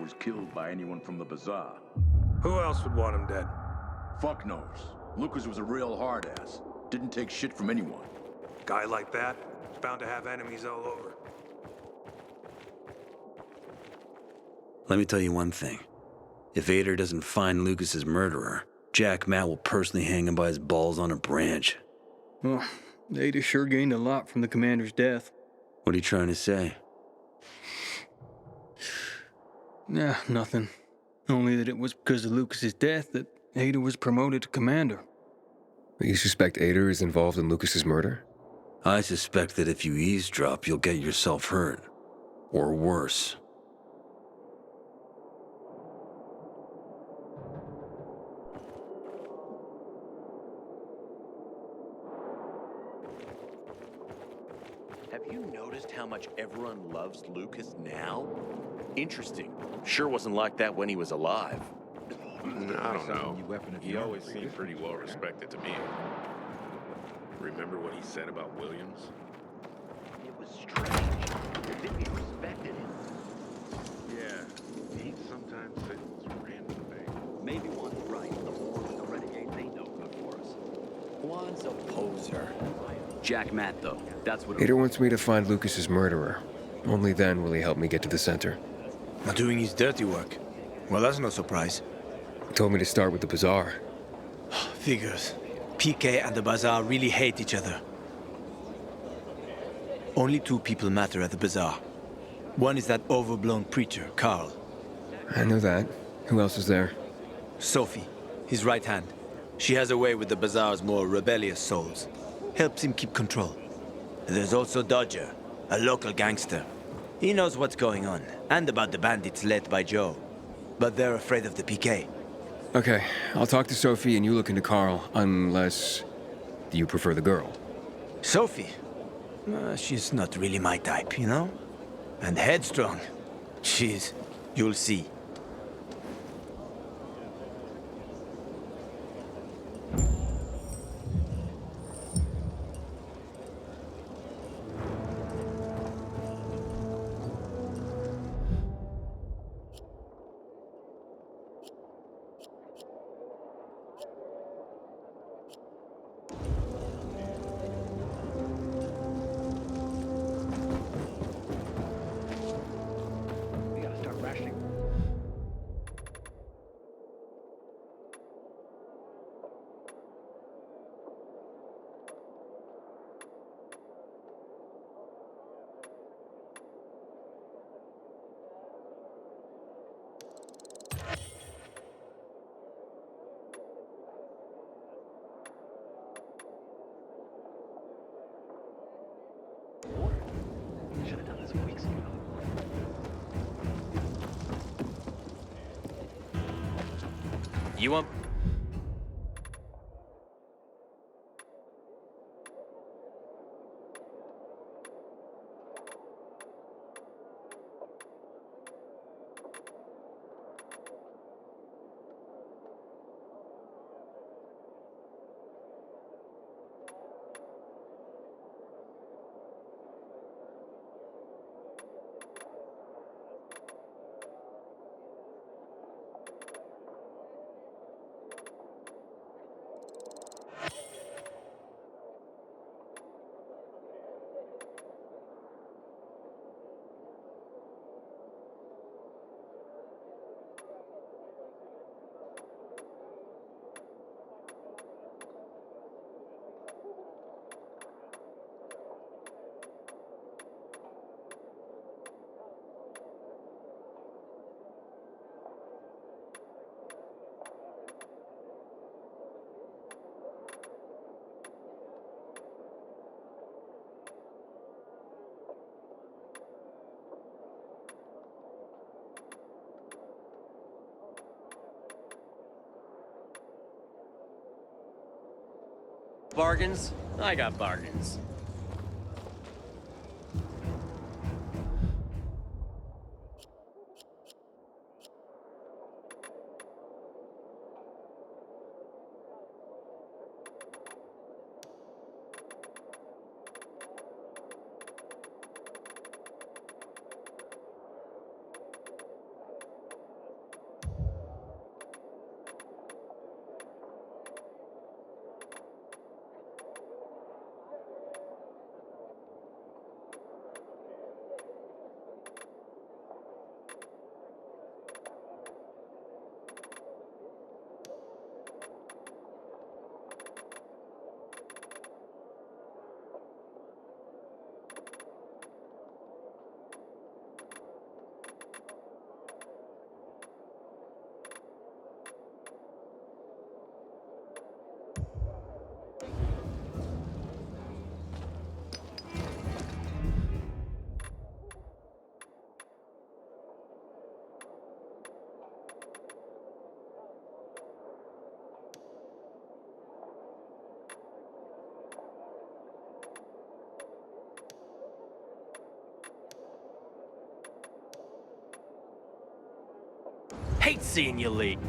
was killed by anyone from the Bazaar. Who else would want him dead? Fuck knows. Lucas was a real hard-ass. Didn't take shit from anyone. Guy like that, bound to have enemies all over. Let me tell you one thing. If Ader doesn't find Lucas's murderer, Jack Matt will personally hang him by his balls on a branch. Well, Ada sure gained a lot from the commander's death. What are you trying to say? Nah, nothing. Only that it was because of Lucas's death that Ada was promoted to commander. You suspect Ader is involved in Lucas's murder? I suspect that if you eavesdrop, you'll get yourself hurt. Or worse. Have you noticed how much everyone loves Lucas now? Interesting. Sure wasn't like that when he was alive. I don't know. He always seemed pretty well respected to me. Remember what he said about Williams? It was strange. As if he respected him. Yeah, he'd sometimes say those random things. Maybe one's right. The war with the renegades ain't no good for us. Juan's a poser. Jack Matt, though. That's what... Ader wants me to find Lucas's murderer. Only then will he help me get to the center. Not doing his dirty work. Well, that's no surprise. He told me to start with the Bazaar. Figures. PK and the Bazaar really hate each other. Only two people matter at the Bazaar. One is that overblown preacher, Carl. I know that. Who else is there? Sophie, his right hand. She has a way with the Bazaar's more rebellious souls. Helps him keep control. There's also Dodger, a local gangster. He knows what's going on, and about the bandits led by Joe. But they're afraid of the PK. Okay, I'll talk to Sophie and you look into Carl, unless you prefer the girl. Sophie? She's not really my type, you know? And headstrong. You'll see. Should have done this weeks ago. You want... Bargains? I got bargains. Hate seeing you leave.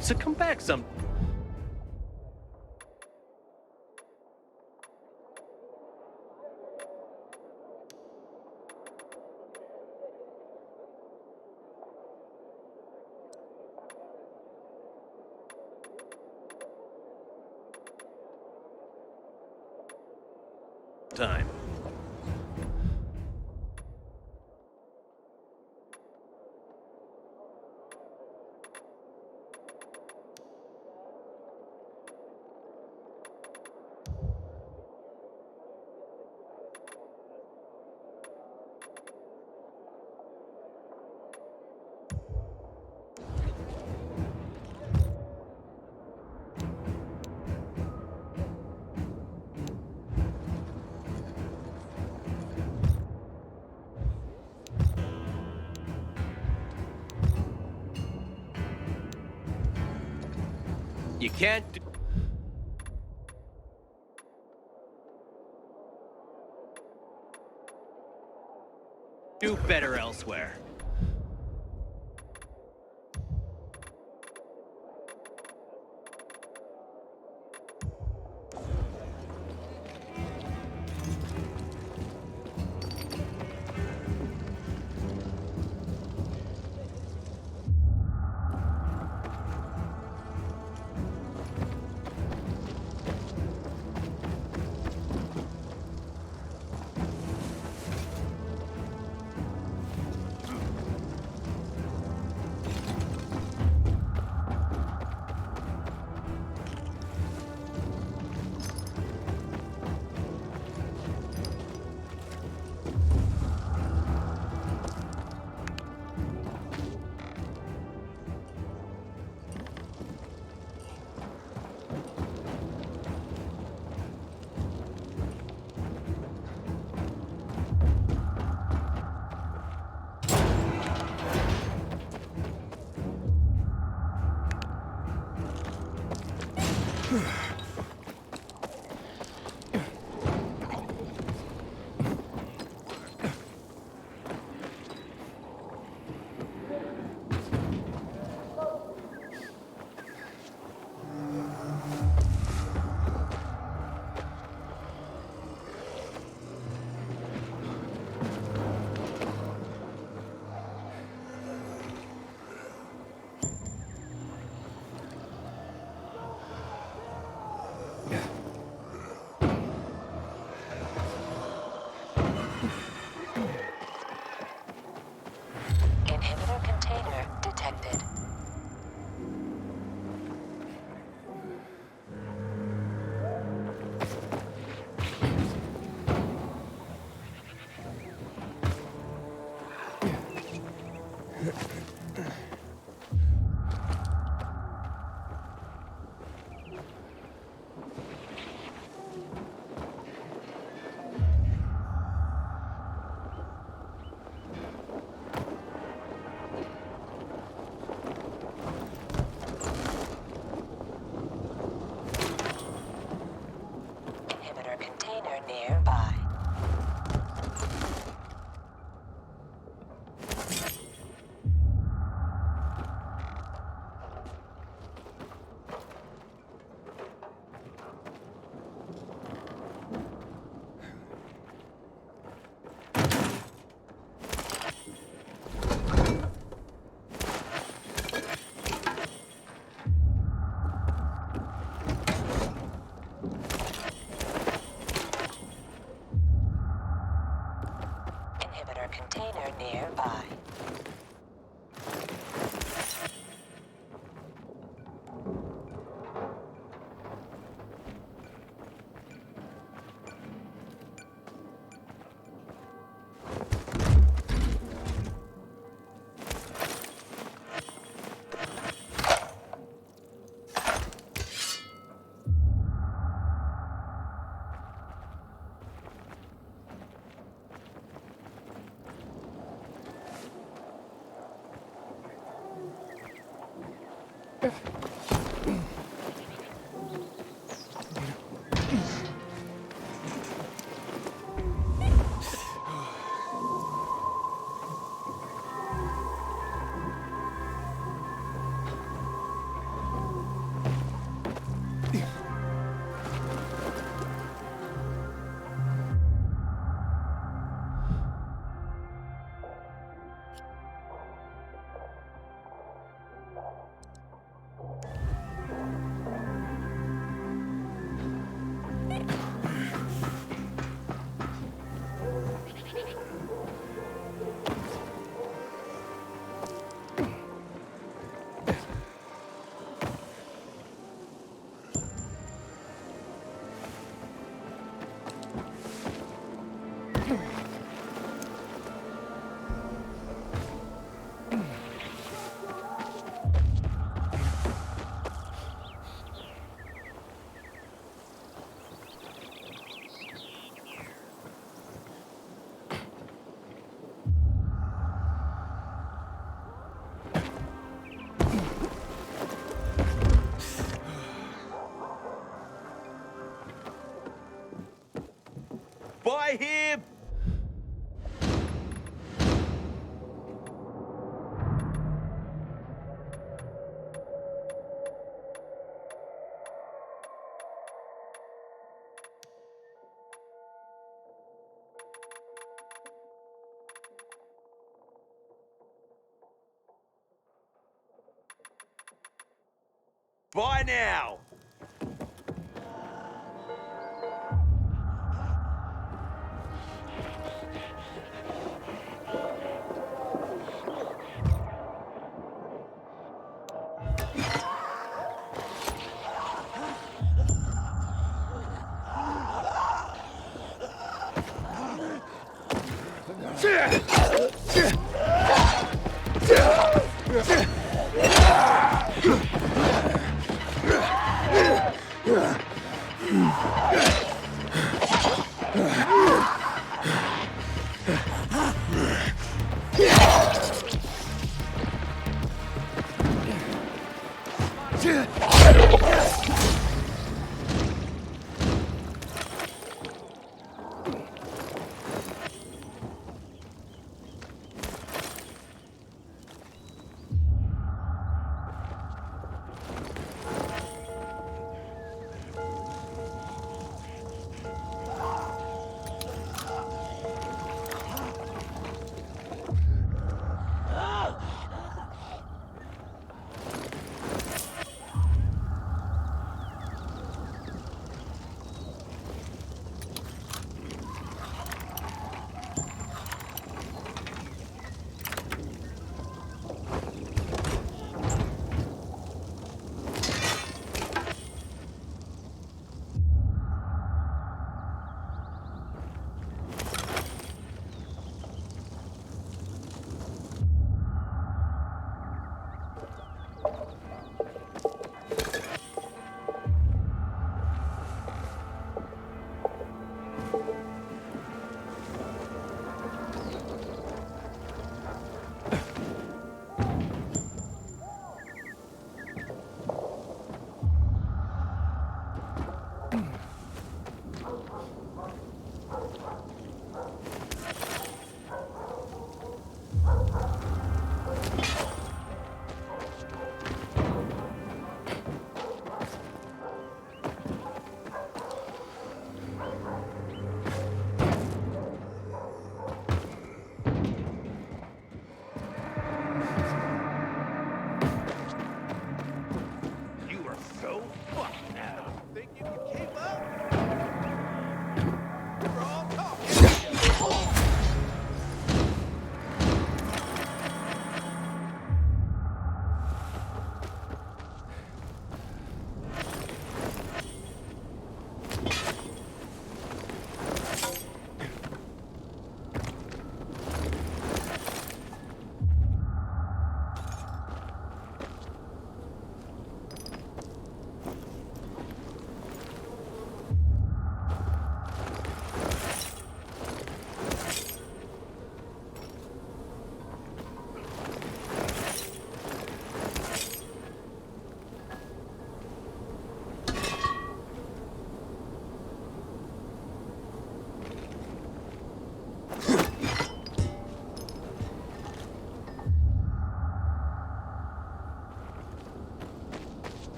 So come back some. Time. You can't do better elsewhere. By him! Buy now!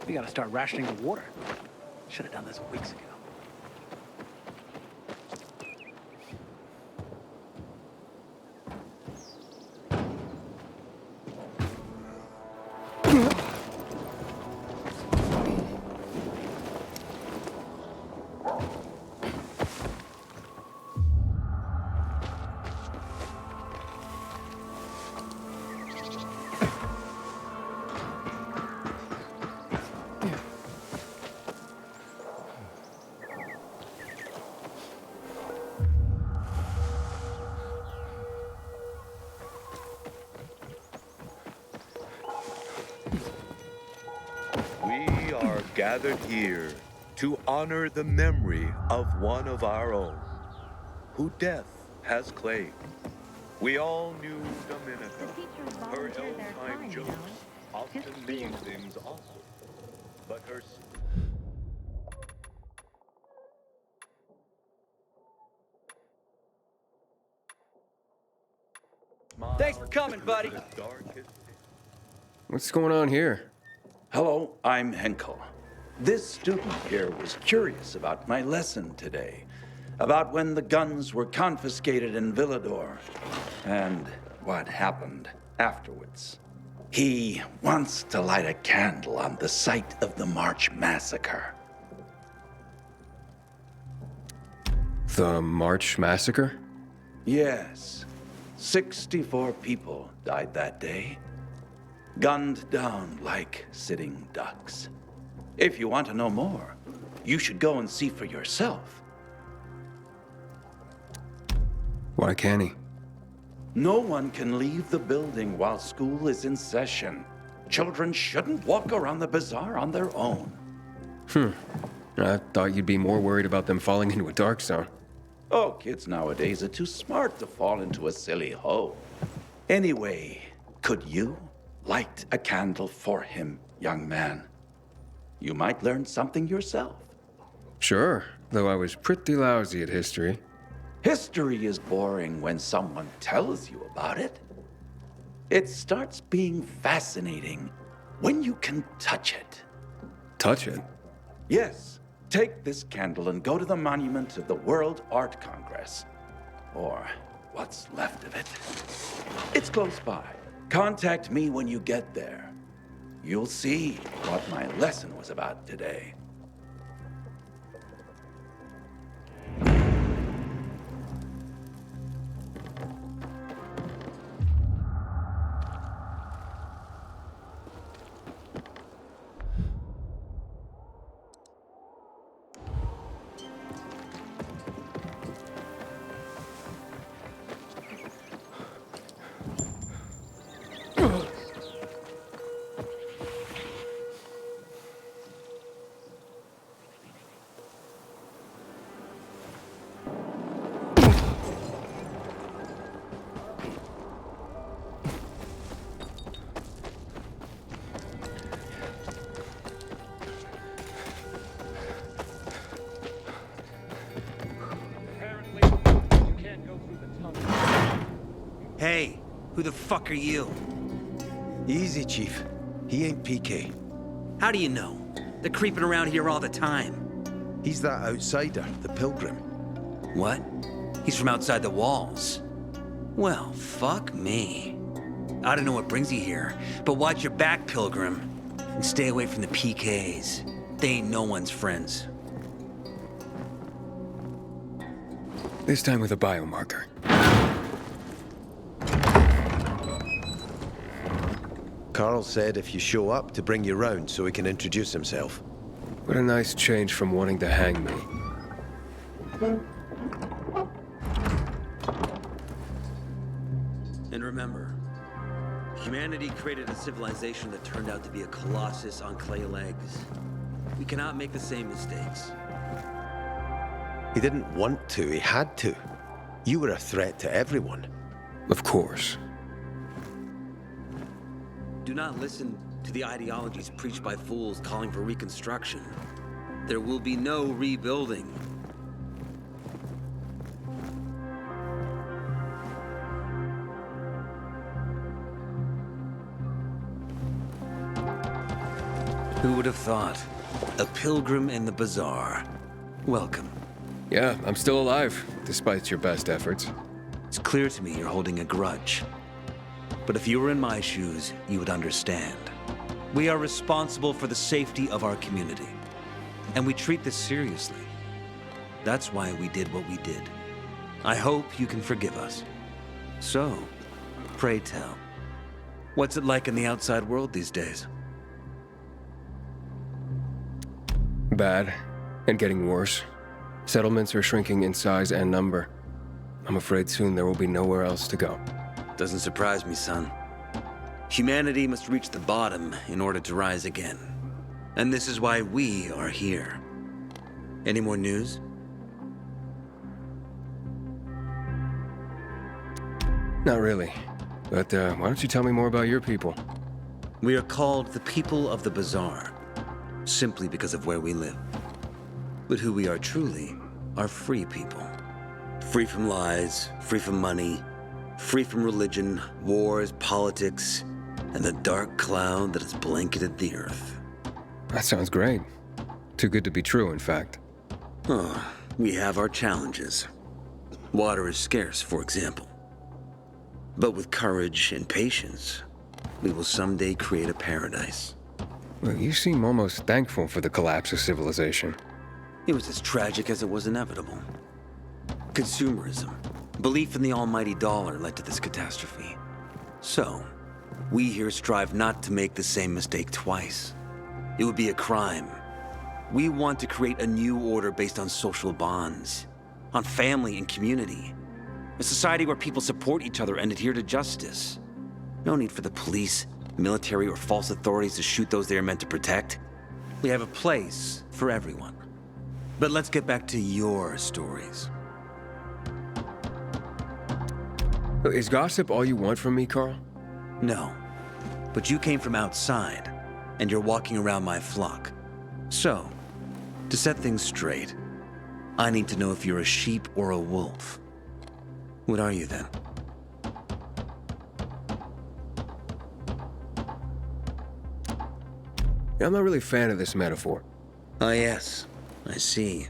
We gotta start rationing the water. Should have done this weeks ago. We are gathered here to honor the memory of one of our own, who death has claimed. We all knew Dominica. Her ill-timed jokes often mean things awful, but her... Thanks for coming, buddy. What's going on here? Hello, I'm Henkel. This student here was curious about my lesson today, about when the guns were confiscated in Villador, and what happened afterwards. He wants to light a candle on the site of the March Massacre. The March Massacre? Yes, 64 people died that day, gunned down like sitting ducks. If you want to know more, you should go and see for yourself. Why can't he? No one can leave the building while school is in session. Children shouldn't walk around the bazaar on their own. I thought you'd be more worried about them falling into a dark zone. Oh, kids nowadays are too smart to fall into a silly hole. Anyway, could you light a candle for him, young man? You might learn something yourself. Sure, though I was pretty lousy at history. History is boring when someone tells you about it. It starts being fascinating when you can touch it. Touch it? Yes. Take this candle and go to the monument to the World Art Congress. Or what's left of it. It's close by. Contact me when you get there. You'll see what my lesson was about today. Hey, who the fuck are you? Easy, Chief. He ain't PK. How do you know? They're creeping around here all the time. He's that outsider, the Pilgrim. What? He's from outside the walls. Well, fuck me. I don't know what brings you here, but watch your back, Pilgrim. And stay away from the PKs. They ain't no one's friends. This time with a biomarker. Carl said if you show up to bring you round so he can introduce himself. What a nice change from wanting to hang me. And remember, humanity created a civilization that turned out to be a colossus on clay legs. We cannot make the same mistakes. He didn't want to, he had to. You were a threat to everyone. Of course. Do not listen to the ideologies preached by fools calling for reconstruction. There will be no rebuilding. Who would have thought? A pilgrim in the bazaar. Welcome. Yeah, I'm still alive, despite your best efforts. It's clear to me you're holding a grudge. But if you were in my shoes, you would understand. We are responsible for the safety of our community. And we treat this seriously. That's why we did what we did. I hope you can forgive us. So, pray tell, what's it like in the outside world these days? Bad, and getting worse. Settlements are shrinking in size and number. I'm afraid soon there will be nowhere else to go. Doesn't surprise me, son. Humanity must reach the bottom in order to rise again. And this is why we are here. Any more news? Not really. But why don't you tell me more about your people? We are called the people of the Bazaar, simply because of where we live. But who we are truly are free people. Free from lies, free from money, free from religion, wars, politics, and the dark cloud that has blanketed the earth. That sounds great. Too good to be true, in fact. Oh, we have our challenges. Water is scarce, for example. But with courage and patience, we will someday create a paradise. Well, you seem almost thankful for the collapse of civilization. It was as tragic as it was inevitable. Consumerism, belief in the almighty dollar led to this catastrophe. So, we here strive not to make the same mistake twice. It would be a crime. We want to create a new order based on social bonds, on family and community. A society where people support each other and adhere to justice. No need for the police, military, or false authorities to shoot those they are meant to protect. We have a place for everyone. But let's get back to your stories. Is gossip all you want from me, Carl? No. But you came from outside, and you're walking around my flock. So, to set things straight, I need to know if you're a sheep or a wolf. What are you then? I'm not really a fan of this metaphor. Ah, yes. I see.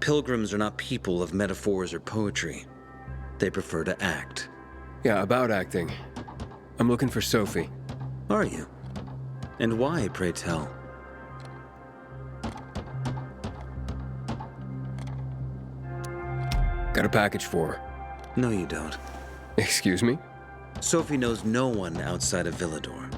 Pilgrims are not people of metaphors or poetry. They prefer to act. Yeah, about acting. I'm looking for Sophie. Are you? And why, pray tell? Got a package for her. No, you don't. Excuse me? Sophie knows no one outside of Villador.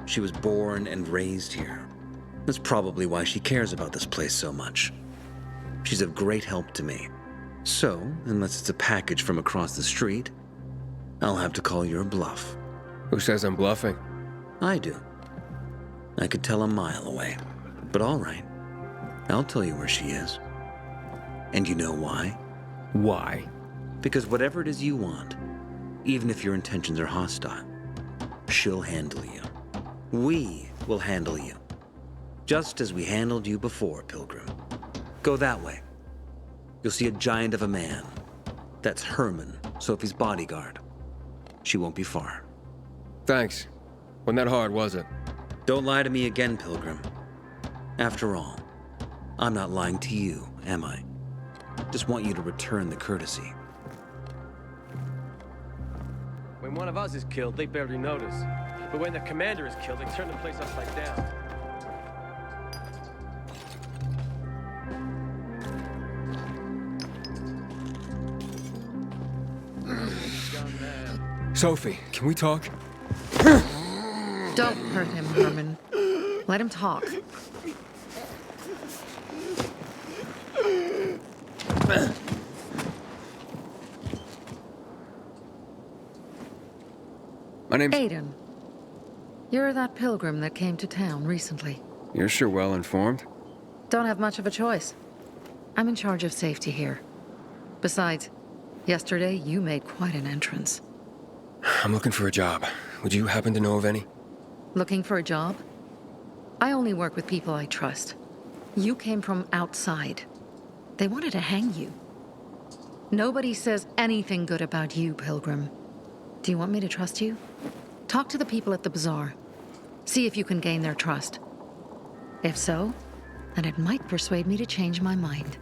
She was born and raised here. That's probably why she cares about this place so much. She's of great help to me. So, unless it's a package from across the street, I'll have to call your bluff. Who says I'm bluffing? I do. I could tell a mile away. But all right. I'll tell you where she is. And you know why? Why? Because whatever it is you want, even if your intentions are hostile, she'll handle you. We will handle you. Just as we handled you before, Pilgrim. Go that way. You'll see a giant of a man. That's Herman, Sophie's bodyguard. She won't be far. Thanks. Wasn't that hard, was it? Don't lie to me again, Pilgrim. After all, I'm not lying to you, am I? Just want you to return the courtesy. When one of us is killed, they barely notice. But when the commander is killed, they turn the place upside down. Sophie, can we talk? Don't hurt him, Herman. Let him talk. My name's... Aiden. You're that pilgrim that came to town recently. You're sure well informed. Don't have much of a choice. I'm in charge of safety here. Besides, yesterday you made quite an entrance. I'm looking for a job. Would you happen to know of any? Looking for a job? I only work with people I trust. You came from outside. They wanted to hang you. Nobody says anything good about you, Pilgrim. Do you want me to trust you? Talk to the people at the bazaar. See if you can gain their trust. If so, then it might persuade me to change my mind.